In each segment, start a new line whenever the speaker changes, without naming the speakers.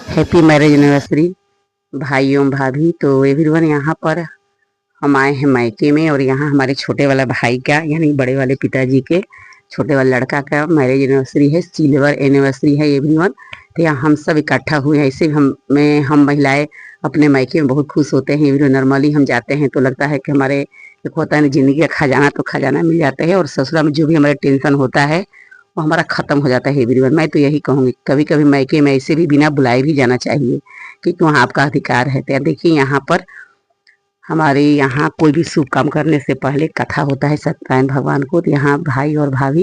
Happy marriage anniversary भाइयों भाभी। तो एवरीवन, यहाँ पर हम आए हैं मायके में और यहाँ हमारे छोटे वाला भाई का यानी बड़े वाले पिताजी के छोटे वाले लड़का का मैरिज एनिवर्सरी है, सिल्वर एनिवर्सरी है एवरीवन। तो यहाँ हम सब इकट्ठा हुए हैं। ऐसे हम महिलाएं अपने मायके में बहुत खुश होते हैं एवरीवन। नॉर्मली हम जाते हैं तो लगता है कि हमारे एक होता है ना जिंदगी का खजाना, तो खजाना मिल जाता है और ससुरा में जो भी हमारा टेंशन होता है वो हमारा खत्म हो जाता है एवरीवन। मैं तो यही कहूँगी, कभी कभी मायके में ऐसे भी बिना बुलाए भी जाना चाहिए, क्योंकि वहाँ आपका अधिकार है। तो देखिए यहाँ पर हमारे यहाँ कोई भी शुभ काम करने से पहले कथा होता है सत्यनारायण भगवान को। तो यहाँ भाई और भाभी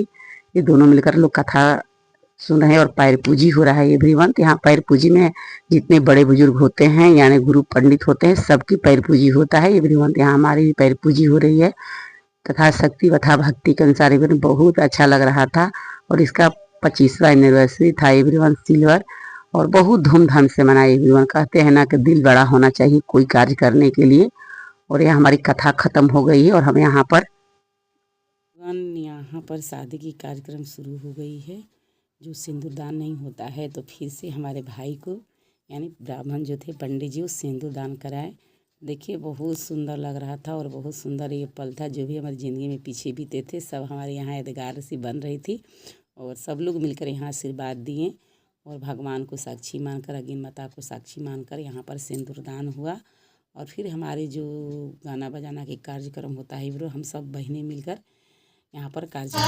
ये दोनों मिलकर लोग कथा सुन रहे हैं और पैर पूजी हो रहा है एवरीवन। तो यहाँ पैर पूजी में जितने बड़े बुजुर्ग होते हैं यानी गुरु पंडित होते हैं सबकी पैर पूजी होता है एवरीवन। तो यहाँ हमारी भी पैर पूजी हो रही है तथा शक्ति तथा भक्ति के अनुसार एवरीवन। बहुत अच्छा लग रहा था और इसका 25वां एनिवर्सरी था एवरीवन सिल्वर, और बहुत धूमधाम से मनाया एवरीवन। कहते हैं ना कि दिल बड़ा होना चाहिए कोई कार्य करने के लिए। और यह हमारी कथा खत्म हो गई है और हम यहाँ पर शादी की कार्यक्रम शुरू हो गई है। जो सिंदूरदान नहीं होता है तो फिर से हमारे भाई को यानी ब्राह्मण जो थे पंडित जी, वो सिंदूरदान कराए। देखिए बहुत सुंदर लग रहा था और बहुत सुंदर ये पल था। जो भी हमारी ज़िंदगी में पीछे बीते थे सब हमारे यहाँ यादगार सी बन रही थी और सब लोग मिलकर यहाँ आशीर्वाद दिए और भगवान को साक्षी मानकर, अग्नि माता को साक्षी मानकर यहाँ पर सिंदूरदान हुआ। और फिर हमारे जो गाना बजाना के कार्यक्रम होता है वो हम सब बहनें मिलकर यहाँ पर कार्यक्रम